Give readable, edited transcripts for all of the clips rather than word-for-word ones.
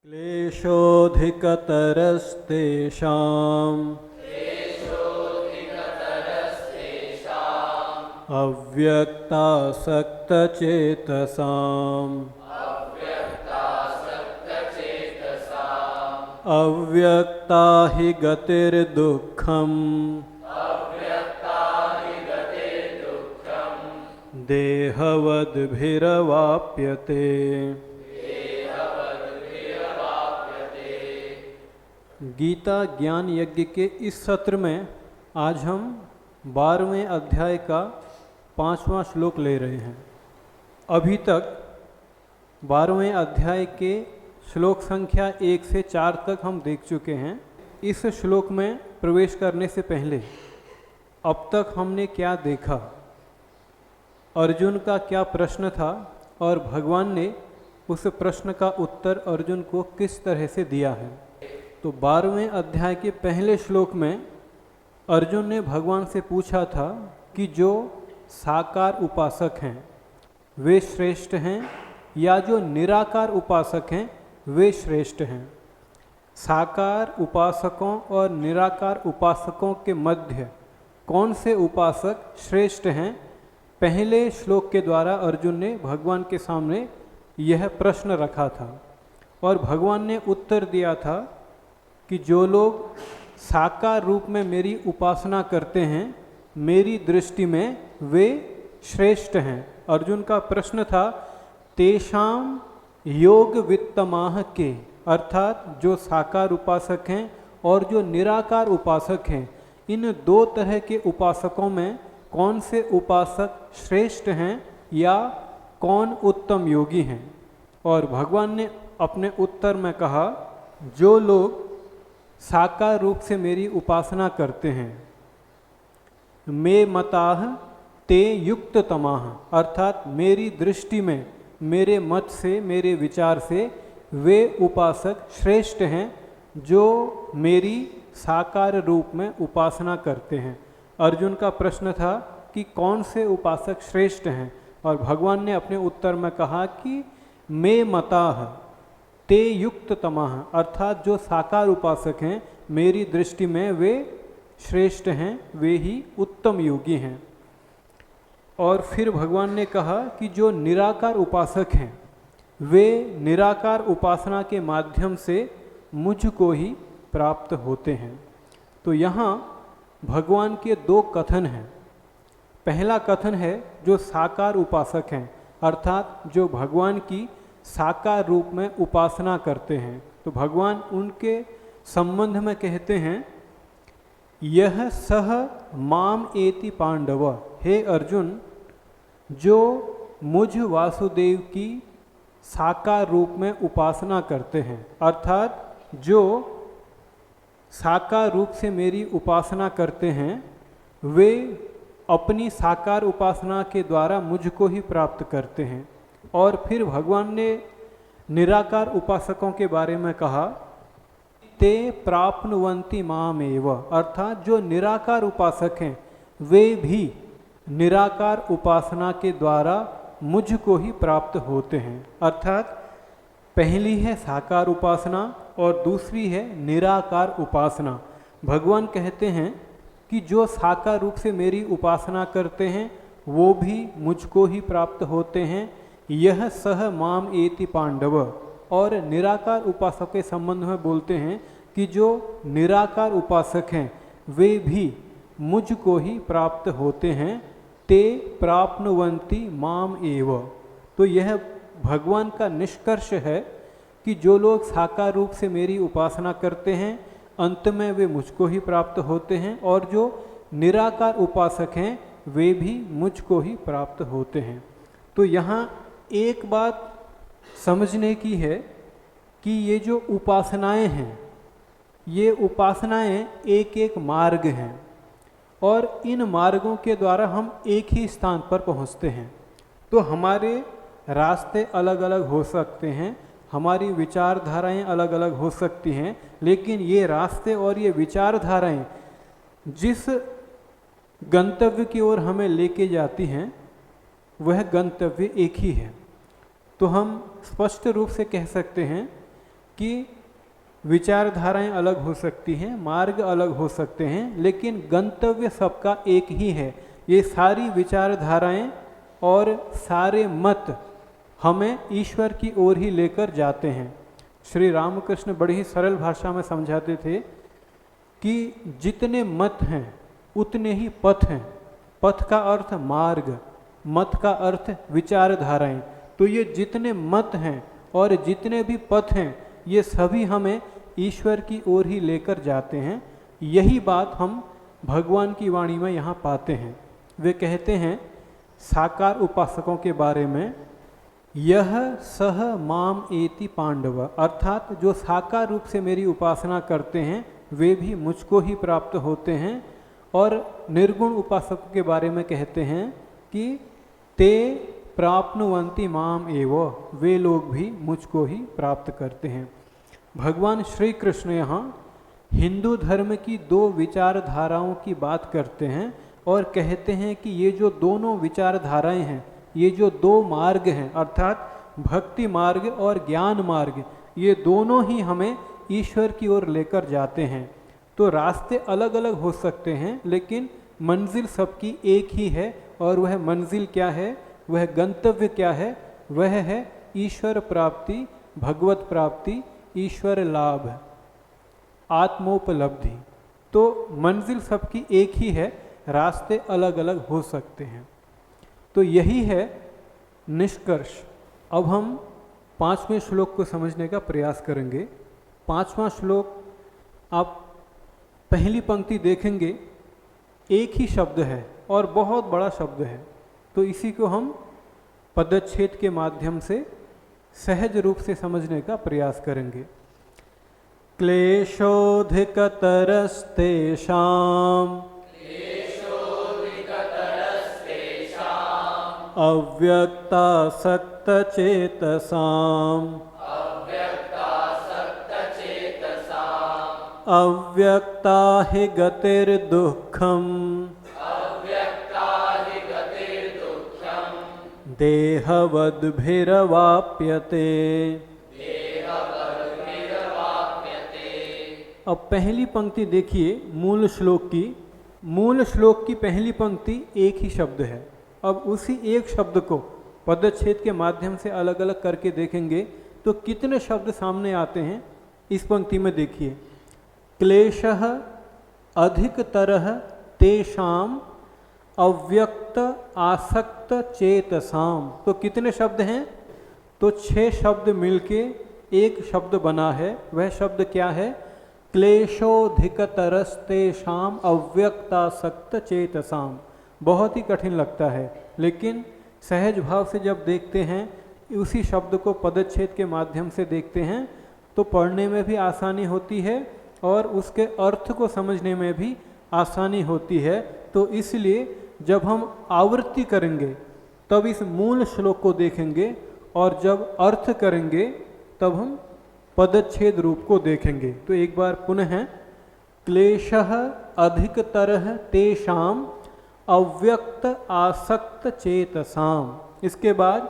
क्लेशोऽधिकतरस्तेषाम् अव्यक्तासक्तचेतसाम् अव्यक्ता हि गतिर्दुःखम् देहवद्भिरवाप्यते। गीता ज्ञान यज्ञ के इस सत्र में आज हम 12वें अध्याय का 5वां श्लोक ले रहे हैं। अभी तक 12वें अध्याय के श्लोक संख्या 1 से 4 तक हम देख चुके हैं। इस श्लोक में प्रवेश करने से पहले अब तक हमने क्या देखा, अर्जुन का क्या प्रश्न था और भगवान ने उस प्रश्न का उत्तर अर्जुन को किस तरह से दिया है। तो 12वें अध्याय के पहले श्लोक में अर्जुन ने भगवान से पूछा था कि जो साकार उपासक हैं वे श्रेष्ठ हैं या जो निराकार उपासक हैं वे श्रेष्ठ हैं। साकार उपासकों और निराकार उपासकों के मध्य कौन से उपासक श्रेष्ठ हैं, पहले श्लोक के द्वारा अर्जुन ने भगवान के सामने यह प्रश्न रखा था और भगवान ने उत्तर दिया था कि जो लोग साकार रूप में मेरी उपासना करते हैं मेरी दृष्टि में वे श्रेष्ठ हैं। अर्जुन का प्रश्न था तेषाम योग वित्तमाह के, अर्थात जो साकार उपासक हैं और जो निराकार उपासक हैं, इन दो तरह के उपासकों में कौन से उपासक श्रेष्ठ हैं या कौन उत्तम योगी हैं। और भगवान ने अपने उत्तर में कहा जो लोग साकार रूप से मेरी उपासना करते हैं मे मताह ते युक्त तमाह, अर्थात मेरी दृष्टि में मेरे मत से मेरे विचार से वे उपासक श्रेष्ठ हैं जो मेरी साकार रूप में उपासना करते हैं। अर्जुन का प्रश्न था कि कौन से उपासक श्रेष्ठ हैं और भगवान ने अपने उत्तर में कहा कि मे मताह ते युक्त तमाह, अर्थात जो साकार उपासक हैं मेरी दृष्टि में वे श्रेष्ठ हैं, वे ही उत्तम योगी हैं। और फिर भगवान ने कहा कि जो निराकार उपासक हैं वे निराकार उपासना के माध्यम से मुझको ही प्राप्त होते हैं। तो यहाँ भगवान के दो कथन हैं। पहला कथन है जो साकार उपासक हैं, अर्थात जो भगवान की साकार रूप में उपासना करते हैं, तो भगवान उनके संबंध में कहते हैं यह सह माम एति पांडव, हे अर्जुन जो मुझ वासुदेव की साकार रूप में उपासना करते हैं, अर्थात जो साकार रूप से मेरी उपासना करते हैं वे अपनी साकार उपासना के द्वारा मुझको ही प्राप्त करते हैं। और फिर भगवान ने निराकार उपासकों के बारे में कहा ते प्राप्नुवन्ति मामेव, अर्थात जो निराकार उपासक हैं वे भी निराकार उपासना के द्वारा मुझको ही प्राप्त होते हैं। अर्थात पहली है साकार उपासना और दूसरी है निराकार उपासना। भगवान कहते हैं कि जो साकार रूप से मेरी उपासना करते हैं वो भी मुझको ही प्राप्त होते हैं, यह सह माम एति पांडव। और निराकार उपासक के संबंध में बोलते हैं कि जो निराकार उपासक हैं वे भी मुझको ही प्राप्त होते हैं, ते प्राप्नुवन्ति माम एव। तो यह भगवान का निष्कर्ष है कि जो लोग साकार रूप से मेरी उपासना करते हैं अंत में वे मुझको ही प्राप्त होते हैं और जो निराकार उपासक हैं वे भी मुझको ही प्राप्त होते हैं। तो यहाँ एक बात समझने की है कि ये जो उपासनाएं हैं ये उपासनाएं एक एक मार्ग हैं और इन मार्गों के द्वारा हम एक ही स्थान पर पहुँचते हैं। तो हमारे रास्ते अलग अलग हो सकते हैं, हमारी विचारधाराएं अलग अलग हो सकती हैं, लेकिन ये रास्ते और ये विचारधाराएं जिस गंतव्य की ओर हमें लेके जाती हैं वह गंतव्य एक ही है। तो हम स्पष्ट रूप से कह सकते हैं कि विचारधाराएं अलग हो सकती हैं, मार्ग अलग हो सकते हैं, लेकिन गंतव्य सबका एक ही है। ये सारी विचारधाराएं और सारे मत हमें ईश्वर की ओर ही लेकर जाते हैं। श्री रामकृष्ण बड़ी ही सरल भाषा में समझाते थे कि जितने मत हैं उतने ही पथ हैं। पथ का अर्थ मार्ग, मत का अर्थ विचारधाराएं। तो ये जितने मत हैं और जितने भी पथ हैं ये सभी हमें ईश्वर की ओर ही लेकर जाते हैं। यही बात हम भगवान की वाणी में यहाँ पाते हैं। वे कहते हैं साकार उपासकों के बारे में, यह सह माम एति पांडव, अर्थात जो साकार रूप से मेरी उपासना करते हैं वे भी मुझको ही प्राप्त होते हैं। और निर्गुण उपासकों के बारे में कहते हैं कि ते प्राप्नुवन्ति माम एव, वे लोग भी मुझको ही प्राप्त करते हैं। भगवान श्री कृष्ण यहाँ हिंदू धर्म की दो विचारधाराओं की बात करते हैं और कहते हैं कि ये जो दोनों विचारधाराएं हैं, ये जो दो मार्ग हैं अर्थात भक्ति मार्ग और ज्ञान मार्ग, ये दोनों ही हमें ईश्वर की ओर लेकर जाते हैं। तो रास्ते अलग अलग हो सकते हैं लेकिन मंजिल सबकी एक ही है। और वह मंजिल क्या है, वह गंतव्य क्या है, वह है ईश्वर प्राप्ति, भगवत प्राप्ति, ईश्वर लाभ, आत्मोपलब्धि। तो मंजिल सबकी एक ही है, रास्ते अलग अलग हो सकते हैं। तो यही है निष्कर्ष। अब हम 5वें श्लोक को समझने का प्रयास करेंगे। 5वां श्लोक आप पहली पंक्ति देखेंगे, एक ही शब्द है और बहुत बड़ा शब्द है। तो इसी को हम पदच्छेद के माध्यम से सहज रूप से समझने का प्रयास करेंगे। क्लेशोऽधिकतरस्तेषाम् अव्यक्तासक्तचेतसाम् अव्यक्ता हि गतिर्दुःखम् देहवद्भिरवाप्यते। अब पहली पंक्ति देखिए मूल श्लोक की। मूल श्लोक की पहली पंक्ति एक ही शब्द है। अब उसी एक शब्द को पदच्छेद के माध्यम से अलग अलग करके देखेंगे तो कितने शब्द सामने आते हैं। इस पंक्ति में देखिए, क्लेशः अधिकतरः तेषाम् अव्यक्त आसक्त चेतसाम। तो कितने शब्द हैं, तो 6 शब्द मिलके एक शब्द बना है। वह शब्द क्या है, क्लेशोऽधिकतरस्तेषाम् अव्यक्तासक्त चेतसाम। बहुत ही कठिन लगता है लेकिन सहज भाव से जब देखते हैं, उसी शब्द को पदच्छेद के माध्यम से देखते हैं तो पढ़ने में भी आसानी होती है और उसके अर्थ को समझने में भी आसानी होती है। तो इसलिए जब हम आवृत्ति करेंगे तब इस मूल श्लोक को देखेंगे और जब अर्थ करेंगे तब हम पदच्छेद रूप को देखेंगे। तो एक बार पुनः, क्लेशः अधिकतरः तेषाम् अव्यक्त आसक्त चेतसाम। इसके बाद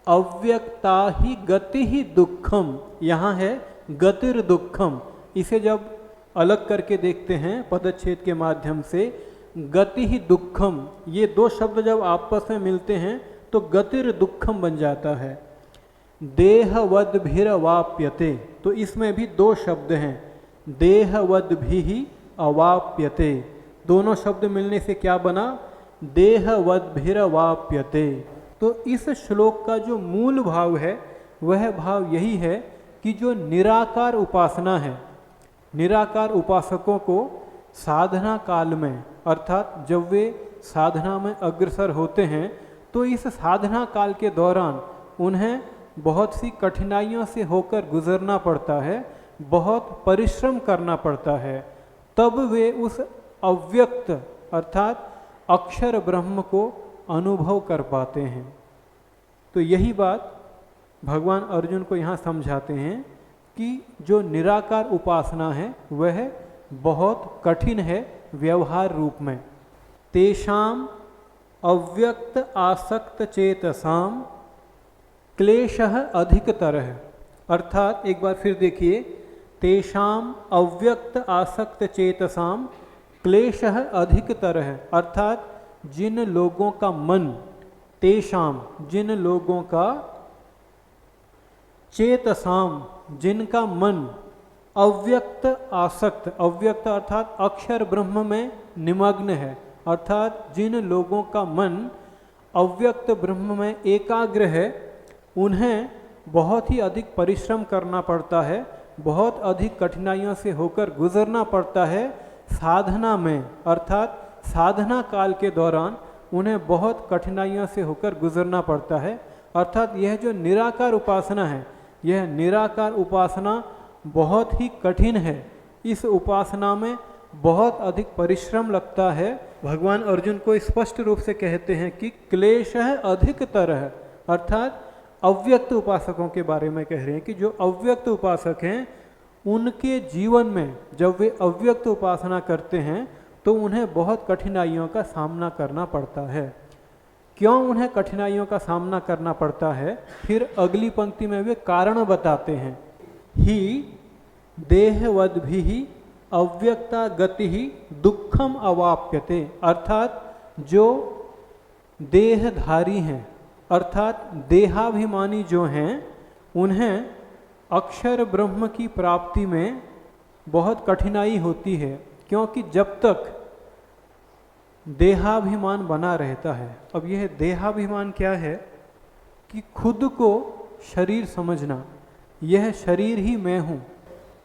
अव्यक्ता ही गति ही दुखम, यहाँ है गतिर दुखम। इसे जब अलग करके देखते हैं पदच्छेद के माध्यम से, गति ही दुखम, ये दो शब्द जब आपस में मिलते हैं तो गतिर दुखम बन जाता है। देहवद्भिरवाप्यते, तो इसमें भी दो शब्द हैं, देहवद्भिः अवाप्यते। दोनों शब्द मिलने से क्या बना, देहवद्भिरवाप्यते। तो इस श्लोक का जो मूल भाव है वह भाव यही है कि जो निराकार उपासना है, निराकार उपासकों को साधना काल में अर्थात जब वे साधना में अग्रसर होते हैं तो इस साधना काल के दौरान उन्हें बहुत सी कठिनाइयों से होकर गुजरना पड़ता है, बहुत परिश्रम करना पड़ता है, तब वे उस अव्यक्त अर्थात अक्षर ब्रह्म को अनुभव कर पाते हैं। तो यही बात भगवान अर्जुन को यहाँ समझाते हैं कि जो निराकार उपासना है वह बहुत कठिन है व्यवहार रूप में। तेषाम अव्यक्त आसक्त चेतसाम क्लेशः अधिकतर है। अर्थात एक बार फिर देखिए, तेषाम अव्यक्त आसक्त चेतसाम क्लेशः अधिकतर है। अर्थात जिन लोगों का मन, तेषाम जिन लोगों का, चेतसाम जिनका मन अव्यक्त आसक्त, अव्यक्त अर्थात अक्षर ब्रह्म में निमग्न है, अर्थात जिन लोगों का मन अव्यक्त ब्रह्म में एकाग्र है, उन्हें बहुत ही अधिक परिश्रम करना पड़ता है, बहुत अधिक कठिनाइयों से होकर गुजरना पड़ता है साधना में, अर्थात साधना काल के दौरान उन्हें बहुत कठिनाइयों से होकर गुजरना पड़ता है। अर्थात यह जो निराकार उपासना है, यह निराकार उपासना बहुत ही कठिन है। इस उपासना में बहुत अधिक परिश्रम लगता है। भगवान अर्जुन को स्पष्ट रूप से कहते हैं कि क्लेश है अधिकतर है, अर्थात अव्यक्त उपासकों के बारे में कह रहे हैं कि जो अव्यक्त उपासक हैं, उनके जीवन में जब वे अव्यक्त उपासना करते हैं तो उन्हें बहुत कठिनाइयों का सामना करना पड़ता है। क्यों उन्हें कठिनाइयों का सामना करना पड़ता है, फिर अगली पंक्ति में वे कारण बताते हैं। ही देहवद्भिः अव्यक्ता गति ही दुखम अवाप्यते, अर्थात जो देहधारी हैं, अर्थात देहाभिमानी जो हैं, उन्हें अक्षर ब्रह्म की प्राप्ति में बहुत कठिनाई होती है, क्योंकि जब तक देहाभिमान बना रहता है। अब यह देहाभिमान क्या है कि खुद को शरीर समझना, यह शरीर ही मैं हूँ,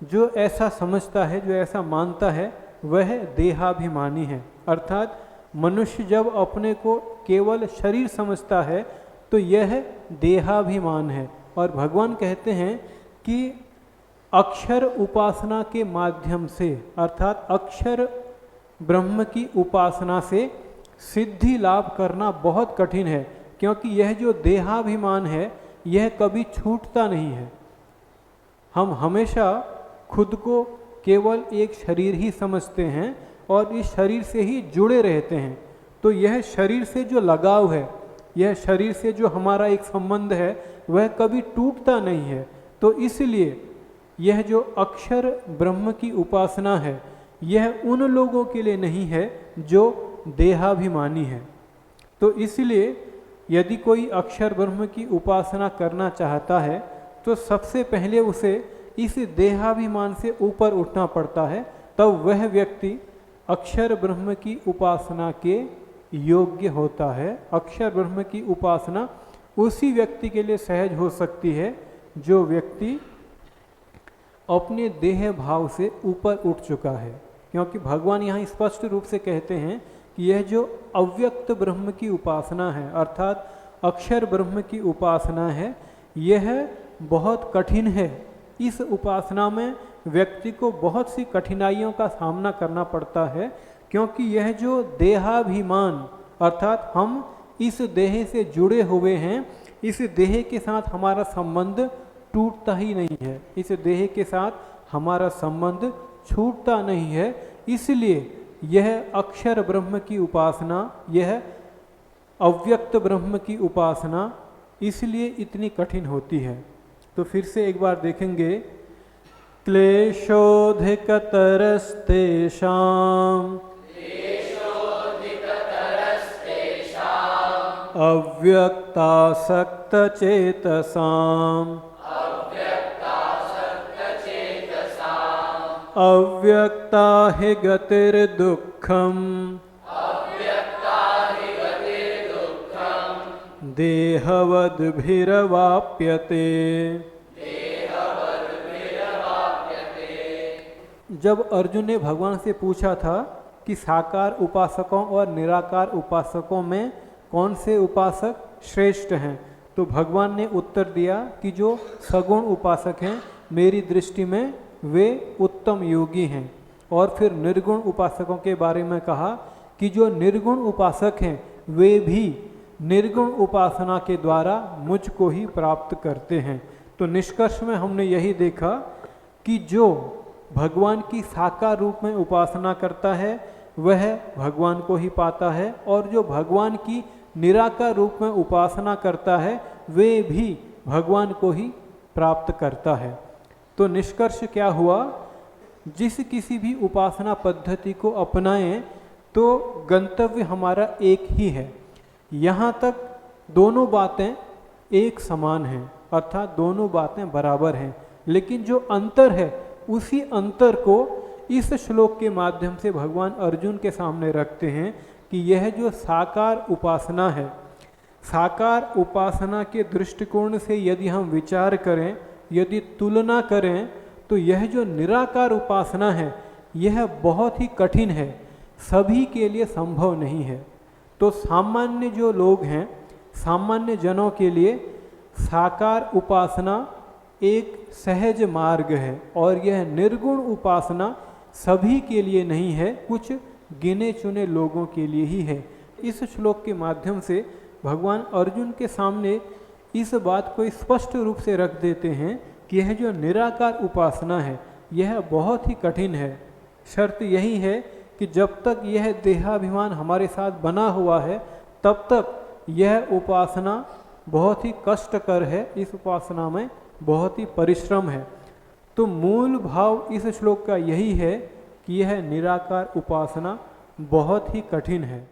जो ऐसा समझता है, जो ऐसा मानता है, वह देहाभिमानी है। अर्थात मनुष्य जब अपने को केवल शरीर समझता है तो यह देहाभिमान है। और भगवान कहते हैं कि अक्षर उपासना के माध्यम से, अर्थात अक्षर ब्रह्म की उपासना से सिद्धि लाभ करना बहुत कठिन है, क्योंकि यह जो देहाभिमान है यह कभी छूटता नहीं है। हम हमेशा खुद को केवल एक शरीर ही समझते हैं और इस शरीर से ही जुड़े रहते हैं। तो यह शरीर से जो लगाव है, यह शरीर से जो हमारा एक संबंध है, वह कभी टूटता नहीं है। तो इसलिए यह जो अक्षर ब्रह्म की उपासना है, यह उन लोगों के लिए नहीं है जो देहाभिमानी है। तो इसलिए यदि कोई अक्षर ब्रह्म की उपासना करना चाहता है तो सबसे पहले उसे इस देहाभिमान से ऊपर उठना पड़ता है, तब वह व्यक्ति अक्षर ब्रह्म की उपासना के योग्य होता है। अक्षर ब्रह्म की उपासना उसी व्यक्ति के लिए सहज हो सकती है जो व्यक्ति अपने देह भाव से ऊपर उठ चुका है, क्योंकि भगवान यहाँ स्पष्ट रूप से कहते हैं कि यह जो अव्यक्त ब्रह्म की उपासना है, अर्थात अक्षर ब्रह्म की उपासना है, यह बहुत कठिन है। इस उपासना में व्यक्ति को बहुत सी कठिनाइयों का सामना करना पड़ता है, क्योंकि यह जो देहाभिमान, अर्थात हम इस देह से जुड़े हुए हैं, इस देह के साथ हमारा संबंध टूटता ही नहीं है, इस देह के साथ हमारा संबंध छूटता नहीं है। इसलिए यह अक्षर ब्रह्म की उपासना, यह अव्यक्त ब्रह्म की उपासना इसलिए इतनी कठिन होती है। तो फिर से एक बार देखेंगे, क्लेशोऽधिकतरस्तेषाम् अव्यक्तासक्तचेतसाम् अव्यक्ता हि गतिर्दुःखम् देहवद्भिरवाप्यते। जब अर्जुन ने भगवान से पूछा था कि साकार उपासकों और निराकार उपासकों में कौन से उपासक श्रेष्ठ हैं, तो भगवान ने उत्तर दिया कि जो सगुण उपासक हैं, मेरी दृष्टि में वे उत्तम योगी हैं। और फिर निर्गुण उपासकों के बारे में कहा कि जो निर्गुण उपासक हैं, वे भी निर्गुण उपासना के द्वारा मुझको ही प्राप्त करते हैं। तो निष्कर्ष में हमने यही देखा कि जो भगवान की साकार रूप में उपासना करता है वह भगवान को ही पाता है, और जो भगवान की निराकार रूप में उपासना करता है वे भी भगवान को ही प्राप्त करता है। तो निष्कर्ष क्या हुआ, जिस किसी भी उपासना पद्धति को अपनाएं तो गंतव्य हमारा एक ही है। यहाँ तक दोनों बातें एक समान हैं, अर्थात दोनों बातें बराबर हैं, लेकिन जो अंतर है उसी अंतर को इस श्लोक के माध्यम से भगवान अर्जुन के सामने रखते हैं कि यह जो साकार उपासना है, साकार उपासना के दृष्टिकोण से यदि हम विचार करें, यदि तुलना करें, तो यह जो निराकार उपासना है यह बहुत ही कठिन है, सभी के लिए संभव नहीं है। तो सामान्य जो लोग हैं, सामान्य जनों के लिए साकार उपासना एक सहज मार्ग है और यह निर्गुण उपासना सभी के लिए नहीं है, कुछ गिने चुने लोगों के लिए ही है। इस श्लोक के माध्यम से भगवान अर्जुन के सामने इस बात को स्पष्ट रूप से रख देते हैं कि यह जो निराकार उपासना है यह बहुत ही कठिन है। शर्त यही है कि जब तक यह देहाभिमान हमारे साथ बना हुआ है तब तक यह उपासना बहुत ही कष्टकर है, इस उपासना में बहुत ही परिश्रम है। तो मूल भाव इस श्लोक का यही है कि यह निराकार उपासना बहुत ही कठिन है।